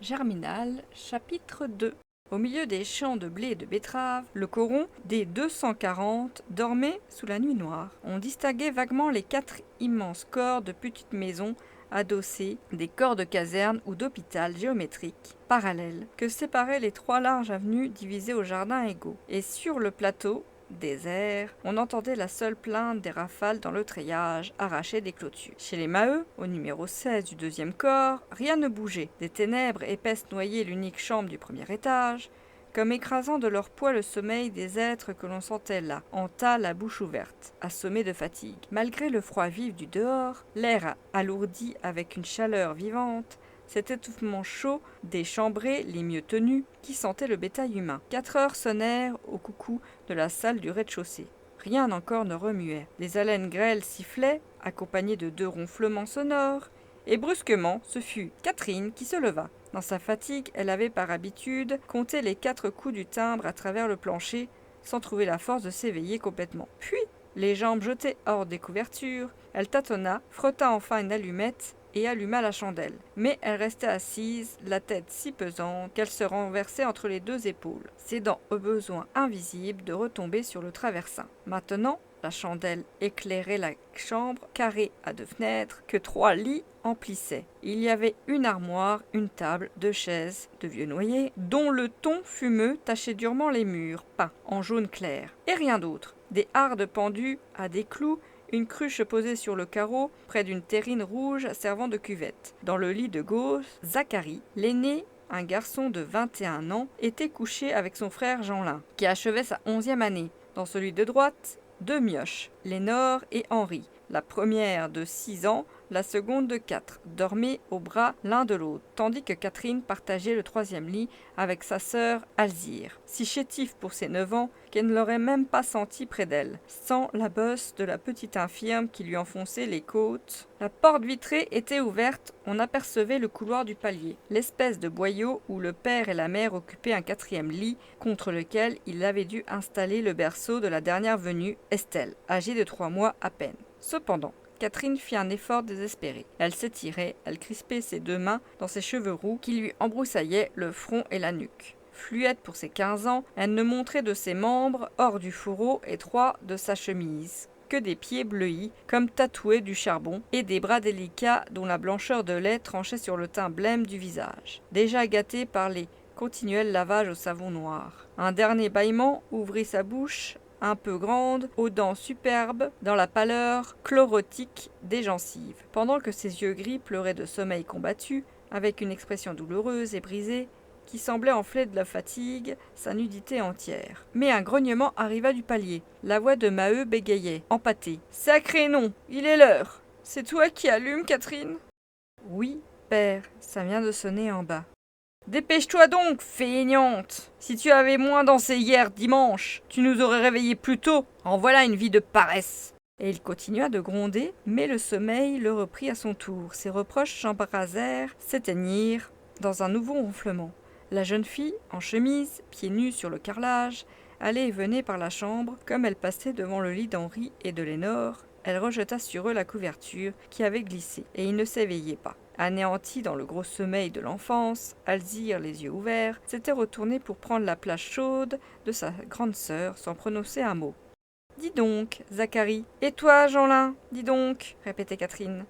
Germinal, chapitre 2. Au milieu des champs de blé et de betteraves, le coron des 240 dormait sous la nuit noire. On distinguait vaguement les 4 immenses corps de petites maisons adossées, des corps de caserne ou d'hôpital géométriques, parallèles, que séparaient les 3 larges avenues divisées aux jardins égaux. Et sur le plateau, désert, on entendait la seule plainte des rafales dans le treillage arraché des clôtures. Chez les Maheu, au numéro 16 du 2e corps, rien ne bougeait. Des ténèbres épaisses noyaient l'unique chambre du premier étage, comme écrasant de leur poids le sommeil des êtres que l'on sentait là, en tas la bouche ouverte, assommés de fatigue. Malgré le froid vif du dehors, l'air alourdi avec une chaleur vivante, cet étouffement chaud des chambrés les mieux tenus qui sentaient le bétail humain. 4 heures sonnèrent au coucou de la salle du rez-de-chaussée. Rien encore ne remuait. Des haleines grêles sifflaient, accompagnées de 2 ronflements sonores, et brusquement, ce fut Catherine qui se leva. Dans sa fatigue, elle avait par habitude compté les 4 coups du timbre à travers le plancher, sans trouver la force de s'éveiller complètement. Puis, les jambes jetées hors des couvertures, elle tâtonna, frotta enfin une allumette, et alluma la chandelle. Mais elle restait assise, la tête si pesante qu'elle se renversait entre les 2 épaules, cédant au besoin invisible de retomber sur le traversin. Maintenant, la chandelle éclairait la chambre carrée à 2 fenêtres que 3 lits emplissaient. Il y avait une armoire, une table, 2 chaises de vieux noyer, dont le ton fumeux tachait durement les murs, peints en jaune clair. Et rien d'autre. Des hardes pendues à des clous, une cruche posée sur le carreau, près d'une terrine rouge servant de cuvette. Dans le lit de gauche, Zacharie, l'aîné, un garçon de 21 ans, était couché avec son frère Jeanlin, qui achevait sa 11e année. Dans celui de droite, 2 mioches, Lénore et Henri. La première de 6 ans, la seconde de 4, dormaient au bras l'un de l'autre, tandis que Catherine partageait le 3e lit avec sa sœur Alzire, si chétive pour ses 9 ans qu'elle ne l'aurait même pas senti près d'elle, sans la bosse de la petite infirme qui lui enfonçait les côtes. La porte vitrée était ouverte, on apercevait le couloir du palier, l'espèce de boyau où le père et la mère occupaient un 4e lit, contre lequel il avait dû installer le berceau de la dernière venue, Estelle, âgée de 3 mois à peine. Cependant, Catherine fit un effort désespéré. Elle s'étirait, elle crispait ses 2 mains dans ses cheveux roux qui lui embroussaillaient le front et la nuque. Fluette pour ses 15 ans, elle ne montrait de ses membres, hors du fourreau étroit de sa chemise, que des pieds bleuis, comme tatoués du charbon, et des bras délicats dont la blancheur de lait tranchait sur le teint blême du visage, déjà gâté par les continuels lavages au savon noir. Un dernier bâillement ouvrit sa bouche, un peu grande, aux dents superbes, dans la pâleur chlorotique des gencives, pendant que ses yeux gris pleuraient de sommeil combattu, avec une expression douloureuse et brisée, qui semblait enfler de la fatigue sa nudité entière. Mais un grognement arriva du palier. La voix de Maheu bégayait, empâtée. « Sacré nom, il est l'heure. C'est toi qui allumes, Catherine ?»« Oui, père, ça vient de sonner en bas. » « Dépêche-toi donc, feignante. Si tu avais moins dansé hier dimanche, tu nous aurais réveillés plus tôt. En voilà une vie de paresse. » Et il continua de gronder, mais le sommeil le reprit à son tour. Ses reproches s'embrasèrent, s'éteignirent dans un nouveau ronflement. La jeune fille, en chemise, pieds nus sur le carrelage, allait et venait par la chambre. Comme elle passait devant le lit d'Henri et de Lénore, elle rejeta sur eux la couverture qui avait glissé, et ils ne s'éveillaient pas. Anéantie dans le gros sommeil de l'enfance, Alzire, les yeux ouverts, s'était retournée pour prendre la place chaude de sa grande sœur sans prononcer un mot. « Dis donc, Zacharie. Et toi, Jeanlin, dis donc, répétait Catherine.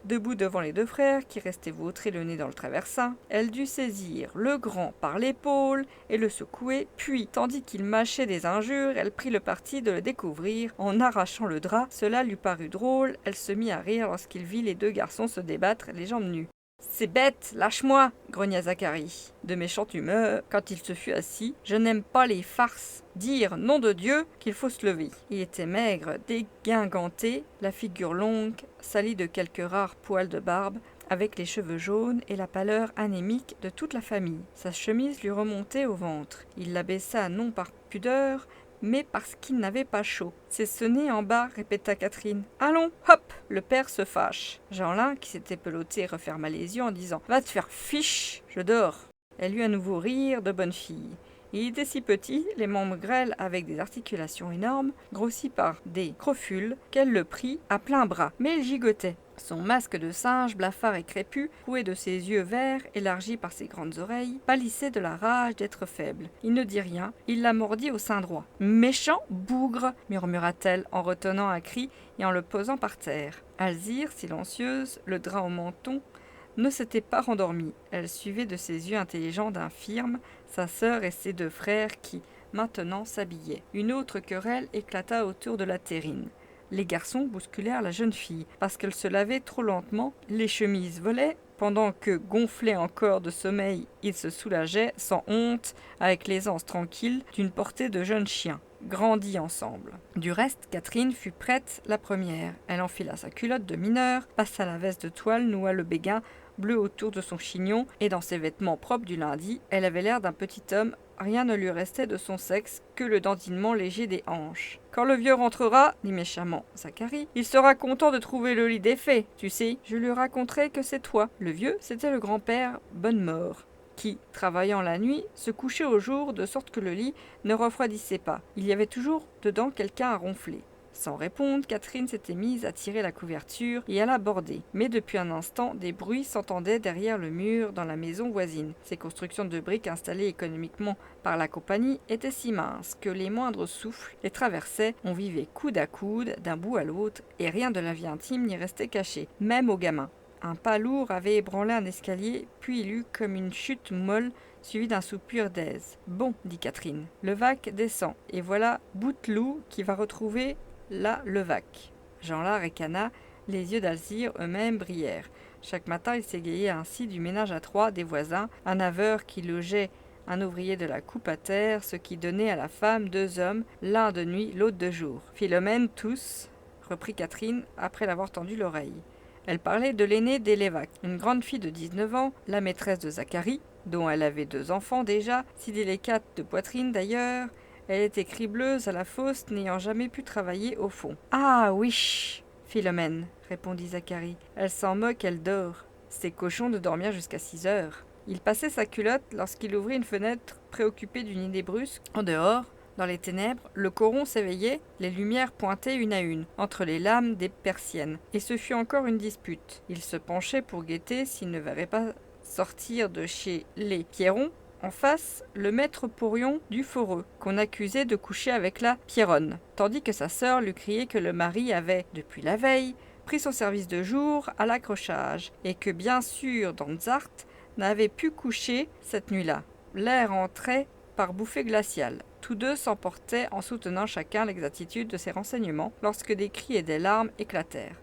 Debout devant les 2 frères, qui restaient vautrés le nez dans le traversin, elle dut saisir le grand par l'épaule et le secouer, puis, tandis qu'il mâchait des injures, elle prit le parti de le découvrir en arrachant le drap. Cela lui parut drôle, elle se mit à rire lorsqu'il vit les 2 garçons se débattre les jambes nues. « C'est bête, lâche-moi » grogna Zacharie, de méchante humeur, quand il se fut assis. « Je n'aime pas les farces. Dire, nom de Dieu, qu'il faut se lever. » Il était maigre, dégingandé, la figure longue, salie de quelques rares poils de barbe, avec les cheveux jaunes et la pâleur anémique de toute la famille. Sa chemise lui remontait au ventre. Il la baissa non par pudeur, mais parce qu'il n'avait pas chaud. « C'est sonné en bas, répéta Catherine. Allons, hop !» Le père se fâche. Jeanlin, qui s'était pelotté, referma les yeux en disant « Va te faire fiche, je dors !» Elle eut un nouveau rire de bonne fille. Il était si petit, les membres grêles avec des articulations énormes, grossis par des crofules, qu'elle le prit à plein bras. Mais il gigotait. Son masque de singe, blafard et crépu, roué de ses yeux verts, élargis par ses grandes oreilles, pâlissait de la rage d'être faible. Il ne dit rien, il la mordit au sein droit. « Méchant bougre !» murmura-t-elle en retenant un cri et en le posant par terre. Alzire, silencieuse, le drap au menton, ne s'était pas rendormie. Elle suivait de ses yeux intelligents d'infirme sa sœur et ses 2 frères qui, maintenant, s'habillaient. Une autre querelle éclata autour de la terrine. Les garçons bousculèrent la jeune fille, parce qu'elle se lavait trop lentement, les chemises volaient, pendant que, gonflés encore de sommeil, ils se soulageaient, sans honte, avec l'aisance tranquille d'une portée de jeunes chiens, grandis ensemble. Du reste, Catherine fut prête la première. Elle enfila sa culotte de mineur, passa la veste de toile, noua le béguin bleu autour de son chignon, et dans ses vêtements propres du lundi, elle avait l'air d'un petit homme. Rien ne lui restait de son sexe que le dandinement léger des hanches. « Quand le vieux rentrera, dit méchamment Zacharie, il sera content de trouver le lit défait. Tu sais, je lui raconterai que c'est toi. » Le vieux, c'était le grand-père Bonnemort, qui, travaillant la nuit, se couchait au jour de sorte que le lit ne refroidissait pas. Il y avait toujours dedans quelqu'un à ronfler. Sans répondre, Catherine s'était mise à tirer la couverture et à la border. Mais depuis un instant, des bruits s'entendaient derrière le mur dans la maison voisine. Ces constructions de briques installées économiquement par la compagnie étaient si minces que les moindres souffles les traversaient. On vivait coude à coude, d'un bout à l'autre, et rien de la vie intime n'y restait caché, même aux gamins. Un pas lourd avait ébranlé un escalier, puis il eut comme une chute molle, suivie d'un soupir d'aise. « Bon, dit Catherine, Levaque descend, et voilà Bouteloup qui va retrouver la Levaque. » Jean-là ricana, les yeux d'Alzire eux-mêmes brillèrent. Chaque matin, il s'égayait ainsi du ménage à 3 des voisins, un haveur qui logeait un ouvrier de la coupe à terre, ce qui donnait à la femme 2 hommes, l'un de nuit, l'autre de jour. « Philomène, tous, reprit Catherine après l'avoir tendu l'oreille. Elle parlait de l'aînée des Levaque, une grande fille de 19 ans, la maîtresse de Zacharie, dont elle avait 2 enfants déjà, si délicate de poitrine d'ailleurs. Elle était cribleuse à la fosse, n'ayant jamais pu travailler au fond. « Ah oui, Philomène, répondit Zacharie. Elle s'en moque, elle dort. C'est cochon de dormir jusqu'à 6 heures. » Il passait sa culotte lorsqu'il ouvrit une fenêtre, préoccupé d'une idée brusque. En dehors, dans les ténèbres, le coron s'éveillait, les lumières pointaient une à une, entre les lames des persiennes. Et ce fut encore une dispute. Il se penchait pour guetter s'il ne verrait pas sortir de chez les Pierron, en face, le maître Porion du Foreux, qu'on accusait de coucher avec la Pierronne, tandis que sa sœur lui criait que le mari avait, depuis la veille, pris son service de jour à l'accrochage, et que bien sûr Dantzart n'avait pu coucher cette nuit-là. L'air entrait par bouffées glaciales. Tous 2 s'emportaient en soutenant chacun l'exactitude de ces renseignements, lorsque des cris et des larmes éclatèrent.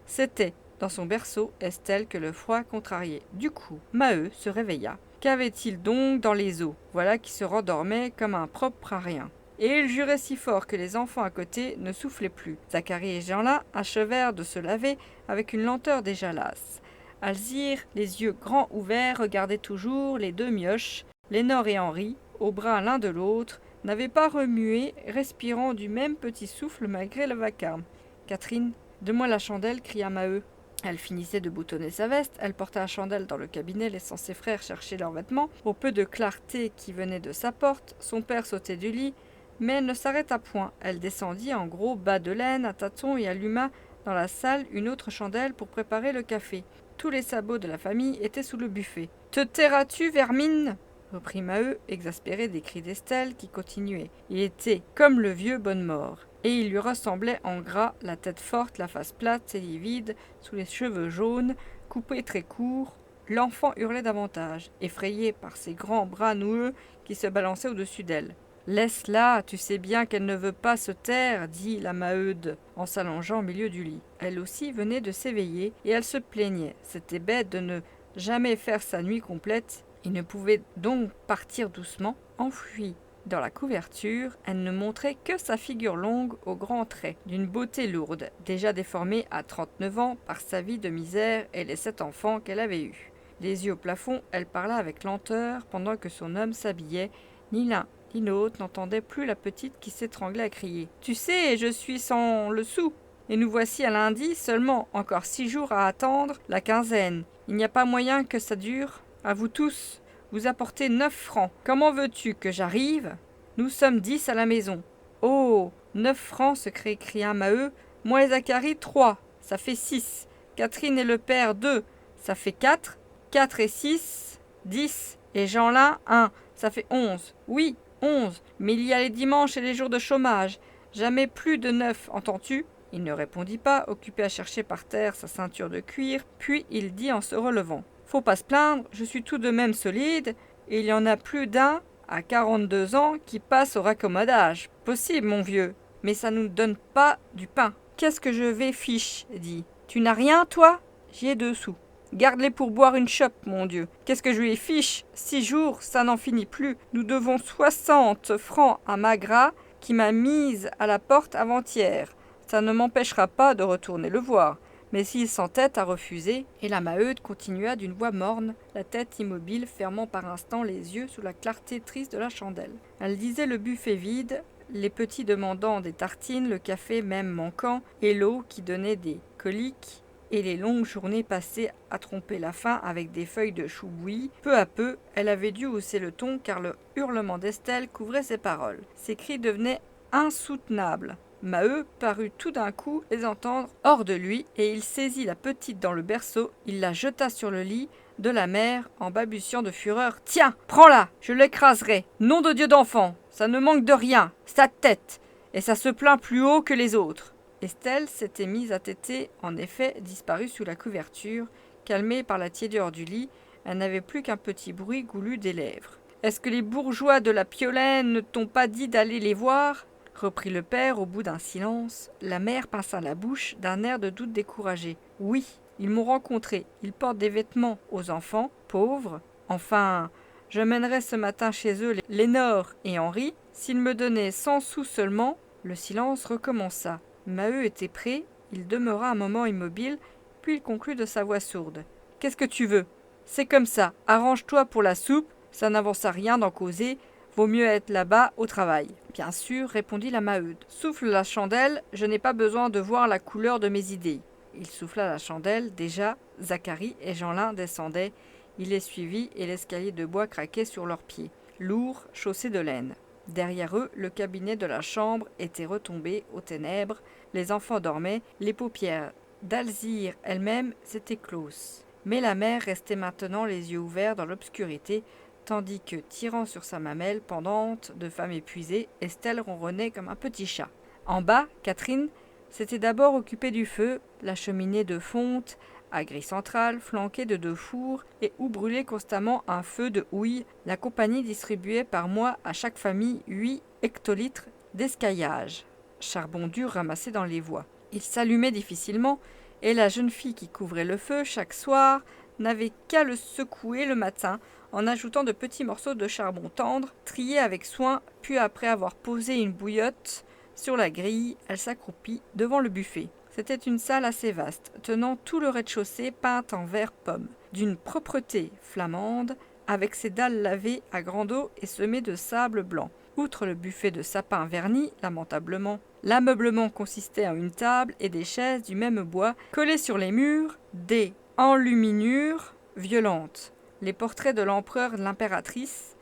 C'était, dans son berceau, Estelle que le froid contrariait. Du coup, Maheu se réveilla. Qu'avait-il donc dans les os? Voilà qui se rendormait comme un propre à rien. Et il jurait si fort que les enfants à côté ne soufflaient plus. Zacharie et Jean-là achevèrent de se laver avec une lenteur déjà lasse. Alzire, les yeux grands ouverts, regardait toujours les 2 mioches. Lénore et Henri, au bras l'un de l'autre, n'avaient pas remué, respirant du même petit souffle malgré le vacarme. « Catherine, donne-moi la chandelle » cria Maheu. Elle finissait de boutonner sa veste, elle porta la chandelle dans le cabinet, laissant ses frères chercher leurs vêtements. Au peu de clarté qui venait de sa porte, son père sautait du lit, mais elle ne s'arrêta point. Elle descendit en gros bas de laine à tâtons et alluma dans la salle une autre chandelle pour préparer le café. Tous les sabots de la famille étaient sous le buffet. « Te tairas-tu, vermine ?» reprit Maheu, exaspéré des cris d'Estelle qui continuaient. Il était comme le vieux Bonnemort, et il lui ressemblait en gras, la tête forte, la face plate et livide, sous les cheveux jaunes, coupés très courts. L'enfant hurlait davantage, effrayé par ses grands bras noueux qui se balançaient au-dessus d'elle. « Laisse-la, tu sais bien qu'elle ne veut pas se taire, dit la Maheude, en s'allongeant au milieu du lit. Elle aussi venait de s'éveiller, et elle se plaignait. C'était bête de ne jamais faire sa nuit complète. Il ne pouvait donc partir doucement, enfuie dans la couverture. Elle ne montrait que sa figure longue aux grands traits, d'une beauté lourde, déjà déformée à 39 ans par sa vie de misère et les 7 enfants qu'elle avait eus. Les yeux au plafond, elle parla avec lenteur pendant que son homme s'habillait. Ni l'un ni l'autre n'entendait plus la petite qui s'étranglait à crier. « Tu sais, je suis sans le sou, et nous voici à lundi seulement, encore 6 jours à attendre la quinzaine. Il n'y a pas moyen que ça dure. À vous tous, vous apportez 9 francs. Comment veux-tu que j'arrive? Nous sommes 10 à la maison. »« Oh, 9 francs, se s'écria Maheu. Moi et Zacharie, 3. Ça fait 6. Catherine et le père 2, ça fait 4. 4 et 6, 10. Et Jeanlin 1, ça fait 11. Oui, 11. Mais il y a les dimanches et les jours de chômage. Jamais plus de 9, entends-tu ? Il ne répondit pas, occupé à chercher par terre sa ceinture de cuir, puis il dit en se relevant. Faut pas se plaindre, je suis tout de même solide, et il y en a plus d'un, à 42 ans, qui passe au raccommodage. Possible, mon vieux, mais ça nous donne pas du pain. Qu'est-ce que je vais fiche, dit. Tu n'as rien, toi ? J'y ai 2 sous. Garde-les pour boire une chope, mon Dieu. Qu'est-ce que je lui fiche ? 6 jours, ça n'en finit plus. Nous devons 60 francs à Magras, qui m'a mise à la porte avant-hier. Ça ne m'empêchera pas de retourner le voir. Mais s'il s'entête à refuser, et la Maheude continua d'une voix morne, la tête immobile, fermant par instants les yeux sous la clarté triste de la chandelle. Elle disait le buffet vide, les petits demandant des tartines, le café même manquant, et l'eau qui donnait des coliques, et les longues journées passées à tromper la faim avec des feuilles de chou bouilli. Peu à peu, elle avait dû hausser le ton car le hurlement d'Estelle couvrait ses paroles. Ses cris devenaient insoutenables. Maheu parut tout d'un coup les entendre hors de lui, et il saisit la petite dans le berceau, il la jeta sur le lit de la mère en balbutiant de fureur. « Tiens, prends-la, je l'écraserai. Nom de Dieu d'enfant, ça ne manque de rien, sa tête, et ça se plaint plus haut que les autres. » Estelle s'était mise à téter, en effet, disparut sous la couverture, calmée par la tiédeur du lit, elle n'avait plus qu'un petit bruit goulu des lèvres. « Est-ce que les bourgeois de la Piolaine ne t'ont pas dit d'aller les voir ?» reprit le père au bout d'un silence. La mère pinça la bouche d'un air de doute découragé. « Oui, ils m'ont rencontré. Ils portent des vêtements aux enfants, pauvres. Enfin, je mènerai ce matin chez eux Lénore et Henri. S'ils me donnaient 100 sous seulement... » Le silence recommença. Maheu était prêt. Il demeura un moment immobile, puis il conclut de sa voix sourde. « Qu'est-ce que tu veux ? C'est comme ça. Arrange-toi pour la soupe. Ça n'avance à rien d'en causer. Vaut mieux être là-bas au travail. » « Bien sûr, répondit la Maheude. Souffle la chandelle, je n'ai pas besoin de voir la couleur de mes idées. » Il souffla la chandelle. Déjà, Zacharie et Jeanlin descendaient. Il les suivit et l'escalier de bois craquait sur leurs pieds, lourd, chaussé de laine. Derrière eux, le cabinet de la chambre était retombé aux ténèbres. Les enfants dormaient, les paupières d'Alzire elle-même s'étaient closes. Mais la mère restait maintenant les yeux ouverts dans l'obscurité, tandis que, tirant sur sa mamelle pendante de femme épuisée, Estelle ronronnait comme un petit chat. En bas, Catherine s'était d'abord occupée du feu, la cheminée de fonte, à grille centrale, flanquée de 2 fours, et où brûlait constamment un feu de houille. La compagnie distribuait par mois à chaque famille 8 hectolitres d'escaillage, charbon dur ramassé dans les voies. Il s'allumait difficilement, et la jeune fille qui couvrait le feu chaque soir n'avait qu'à le secouer le matin, en ajoutant de petits morceaux de charbon tendre, triés avec soin, puis après avoir posé une bouillotte sur la grille, elle s'accroupit devant le buffet. C'était une salle assez vaste, tenant tout le rez-de-chaussée peint en vert pomme, d'une propreté flamande, avec ses dalles lavées à grande eau et semées de sable blanc. Outre le buffet de sapin verni, lamentablement, l'ameublement consistait en une table et des chaises du même bois, collées sur les murs, des enluminures violentes. Les portraits de l'empereur et de l'impératrice,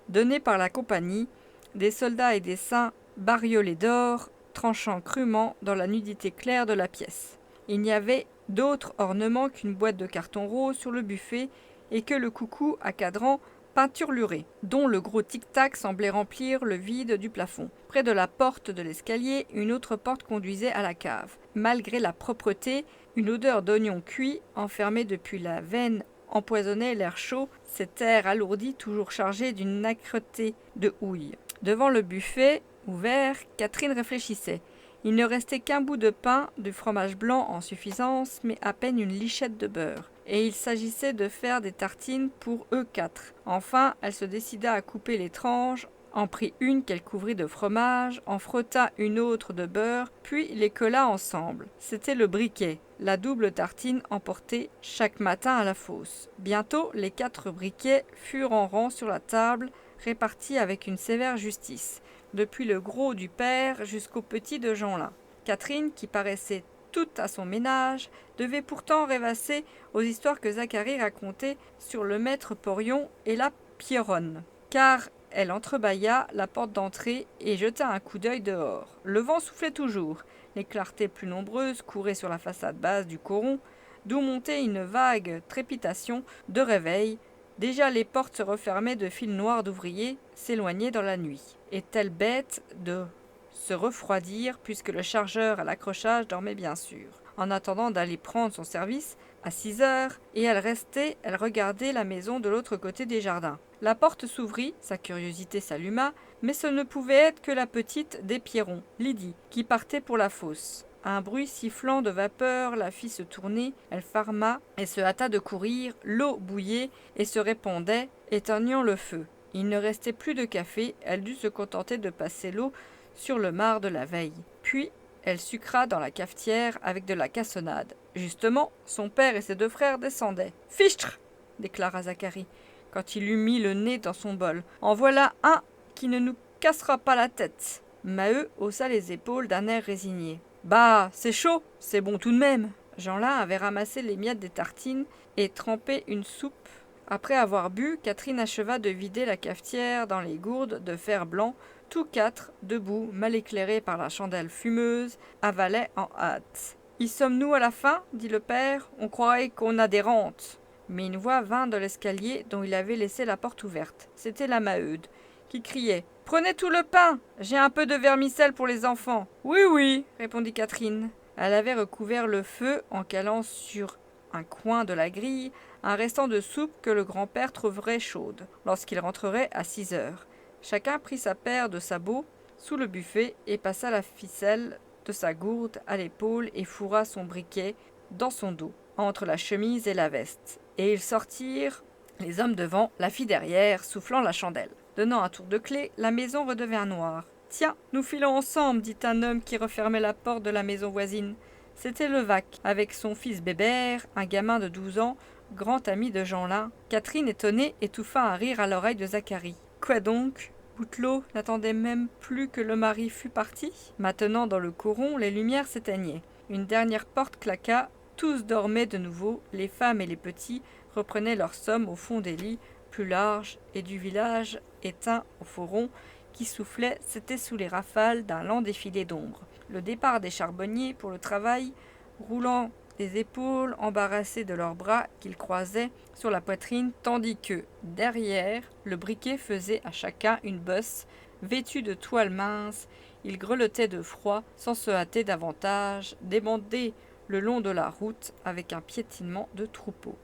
donnés par la compagnie, des soldats et des saints bariolés d'or, tranchant crûment dans la nudité claire de la pièce. Il n'y avait d'autre ornement qu'une boîte de carton rose sur le buffet et que le coucou à cadran peinturluré, dont le gros tic-tac semblait remplir le vide du plafond. Près de la porte de l'escalier, une autre porte conduisait à la cave. Malgré la propreté, une odeur d'oignon cuit, enfermée depuis la veine, empoisonnait l'air chaud, cet air alourdi toujours chargé d'une âcreté de houille. Devant le buffet ouvert, Catherine réfléchissait. Il ne restait qu'un bout de pain, du fromage blanc en suffisance, mais à peine une lichette de beurre. Et il s'agissait de faire des tartines pour eux 4. Enfin, elle se décida à couper les tranches, en prit une qu'elle couvrit de fromage, en frotta une autre de beurre, puis les colla ensemble. C'était le briquet, la double tartine emportée chaque matin à la fosse. Bientôt, les 4 briquets furent en rang sur la table, répartis avec une sévère justice, depuis le gros du père jusqu'au petit de Jeanlin. Catherine, qui paraissait toute à son ménage, devait pourtant rêvasser aux histoires que Zacharie racontait sur le maître Porion et la Pierronne, car elle entrebâilla la porte d'entrée et jeta un coup d'œil dehors. Le vent soufflait toujours, les clartés plus nombreuses couraient sur la façade basse du coron, d'où montait une vague trépitation de réveil. Déjà les portes se refermaient de files noires d'ouvriers s'éloignaient dans la nuit. Est-elle bête de se refroidir puisque le chargeur à l'accrochage dormait bien sûr. En attendant d'aller prendre son service, à 6 heures, et elle regardait la maison de l'autre côté des jardins. La porte s'ouvrit, sa curiosité s'alluma, mais ce ne pouvait être que la petite des Pierron, Lydie, qui partait pour la fosse. Un bruit sifflant de vapeur la fit se tourner, elle ferma et se hâta de courir, l'eau bouillait et se répandait, éteignant le feu. Il ne restait plus de café, elle dut se contenter de passer l'eau sur le marc de la veille. Puis, elle sucra dans la cafetière avec de la cassonade. Justement, son père et ses 2 frères descendaient. « Fichtre !» déclara Zacharie, quand il eut mis le nez dans son bol. « En voilà un qui ne nous cassera pas la tête !» Maheu haussa les épaules d'un air résigné. « Bah, c'est chaud, c'est bon tout de même !» Jeanlin avait ramassé les miettes des tartines et trempé une soupe. Après avoir bu, Catherine acheva de vider la cafetière dans les gourdes de fer blanc. Tous 4, debout, mal éclairés par la chandelle fumeuse, avalaient en hâte. « Y sommes-nous à la fin ?» dit le père. « On croirait qu'on a des rentes. » Mais une voix vint de l'escalier dont il avait laissé la porte ouverte. C'était la Maheude, qui criait « Prenez tout le pain, j'ai un peu de vermicelle pour les enfants. »« Oui, oui, répondit Catherine. Elle avait recouvert le feu en calant sur un coin de la grille un restant de soupe que le grand-père trouverait chaude lorsqu'il rentrerait à 6 heures. Chacun prit sa paire de sabots sous le buffet et passa la ficelle de sa gourde à l'épaule et fourra son briquet dans son dos, entre la chemise et la veste. Et ils sortirent, les hommes devant, la fille derrière, soufflant la chandelle. Donnant un tour de clé, la maison redevint noire. « Tiens, nous filons ensemble, dit un homme qui refermait la porte de la maison voisine. C'était Levaque, avec son fils Bébert, un gamin de 12 ans, grand ami de Jeanlin. Catherine, étonnée, étouffa un rire à l'oreille de Zacharie. Quoi donc ? Boutelot n'attendait même plus que le mari fût parti. Maintenant, dans le coron, les lumières s'éteignaient. Une dernière porte claqua. Tous dormaient de nouveau. Les femmes et les petits reprenaient leur somme au fond des lits plus larges et du village éteint au fourron qui soufflait, c'était sous les rafales d'un lent défilé d'ombre. Le départ des charbonniers pour le travail, roulant des épaules embarrassées de leurs bras qu'ils croisaient sur la poitrine, tandis que, derrière, le briquet faisait à chacun une bosse, vêtue de toile mince, ils grelottaient de froid, sans se hâter davantage, débandaient le long de la route avec un piétinement de troupeau.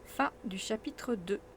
Fin du chapitre 2.